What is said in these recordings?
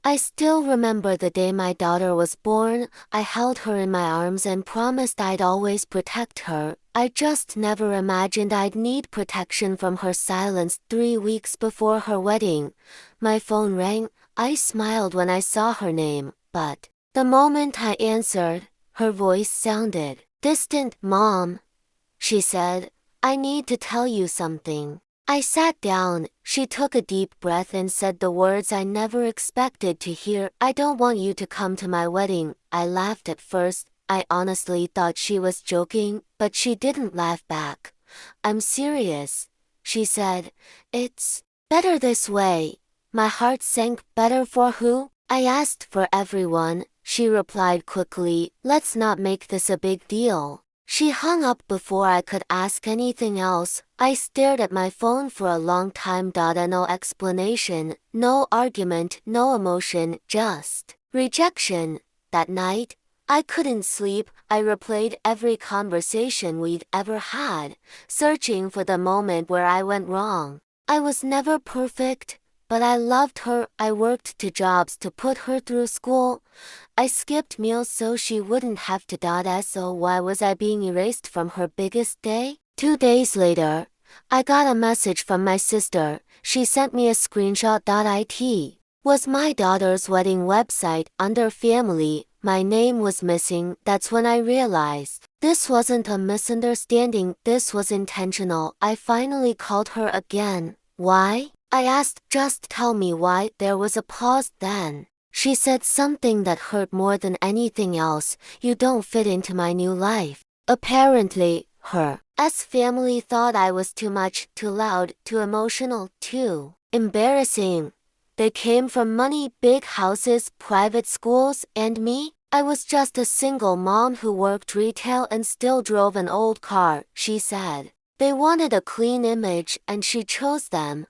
I still remember the day my daughter was born. I held her in my arms and promised I'd always protect her. I just never imagined I'd need protection from her silence 3 weeks before her wedding. My phone rang. I smiled when I saw her name, but the moment I answered, her voice sounded distant. "Mom," she said, "I need to tell you something." I sat down. She took a deep breath and said the words I never expected to hear. "I don't want you to come to my wedding." I laughed at first. I honestly thought she was joking, but she didn't laugh back. "I'm serious," she said. "It's better this way." My heart sank. "Better for who?" I asked. "For everyone," she replied quickly. "Let's not make this a big deal." She hung up before I could ask anything else. I stared at my phone for a long time. No explanation, no argument, no emotion, just rejection. That night, I couldn't sleep. I replayed every conversation we'd ever had, searching for the moment where I went wrong. I was never perfect, but I loved her. I worked 2 jobs to put her through school. I skipped meals so she wouldn't have to. So why was I being erased from her biggest day? 2 days later, I got a message from my sister. She sent me a screenshot. It was my daughter's wedding website. Under family, my name was missing. That's when I realized this wasn't a misunderstanding. This was intentional. I finally called her again. "Why?" I asked. "Just tell me why." There was a pause. Then she said something that hurt more than anything else. "You don't fit into my new life." Apparently, her family thought I was too much, too loud, too emotional, too embarrassing. They came from money, big houses, private schools, and me? I was just a single mom who worked retail and still drove an old car, she said. They wanted a clean image, and she chose them.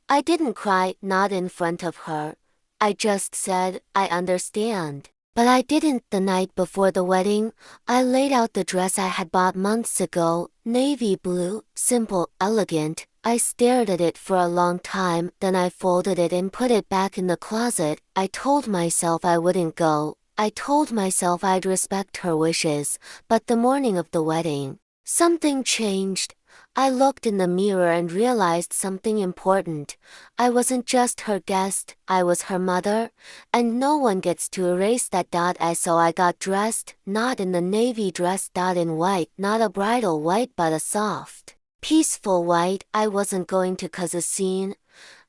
I didn't cry, not in front of her. I just said, "I understand." But I didn't. The night before the wedding, I laid out the dress I had bought months ago, navy blue, simple, elegant. I stared at it for a long time, then I folded it and put it back in the closet. I told myself I wouldn't go. I told myself I'd respect her wishes. But the morning of the wedding, something changed. I looked in the mirror and realized something important. I wasn't just her guest, I was her mother, and no one gets to erase that. So I got dressed, not in the navy dress. In white, not a bridal white but a soft, peaceful white. I wasn't going to cause a scene.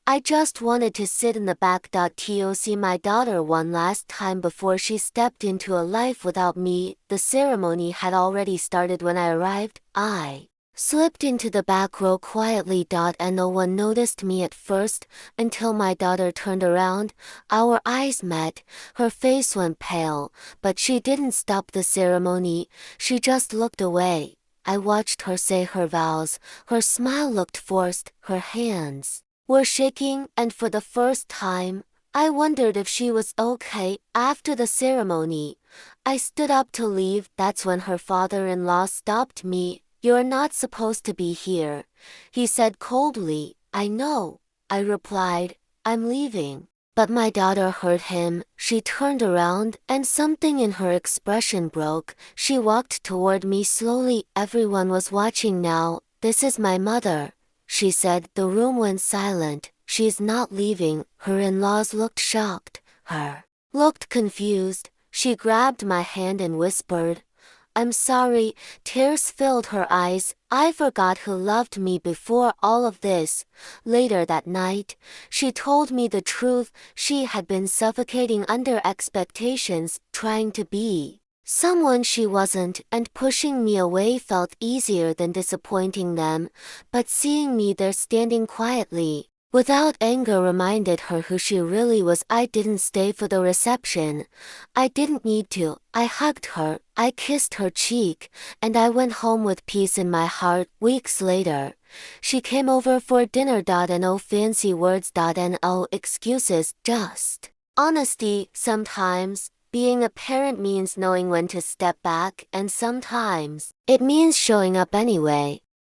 I just wanted to sit in the back. To see my daughter one last time before she stepped into a life without me. The ceremony had already started when I arrived. I slipped into the back row quietly. And no one noticed me at first, until my daughter turned around. Our eyes met. Her face went pale, but she didn't stop the ceremony. She just looked away. I watched her say her vows. Her smile looked forced. Her hands were shaking, and for the first time, I wondered if she was okay. After the ceremony, I stood up to leave. That's when her father-in-law stopped me. "You're not supposed to be here," he said coldly. "I know," I replied. "I'm leaving." But my daughter heard him. She turned around, and something in her expression broke. She walked toward me slowly. "Everyone was watching now. This is my mother," she said. The room went silent. "She's not leaving." Her in-laws looked shocked. Her looked confused. She grabbed my hand and whispered, "I'm sorry." Tears filled her eyes. I forgot who loved me before all of this. Later that night, she told me the truth. She had been suffocating under expectations, trying to be someone she wasn't, and pushing me away felt easier than disappointing them. But seeing me there standing quietly, without anger, reminded her who she really was. I didn't stay for the reception. I didn't need to. I hugged her, I kissed her cheek, and I went home with peace in my heart. Weeks later, she came over for dinner. No fancy words. No excuses, just honesty. Sometimes, being a parent means knowing when to step back, and sometimes, it means showing up anyway.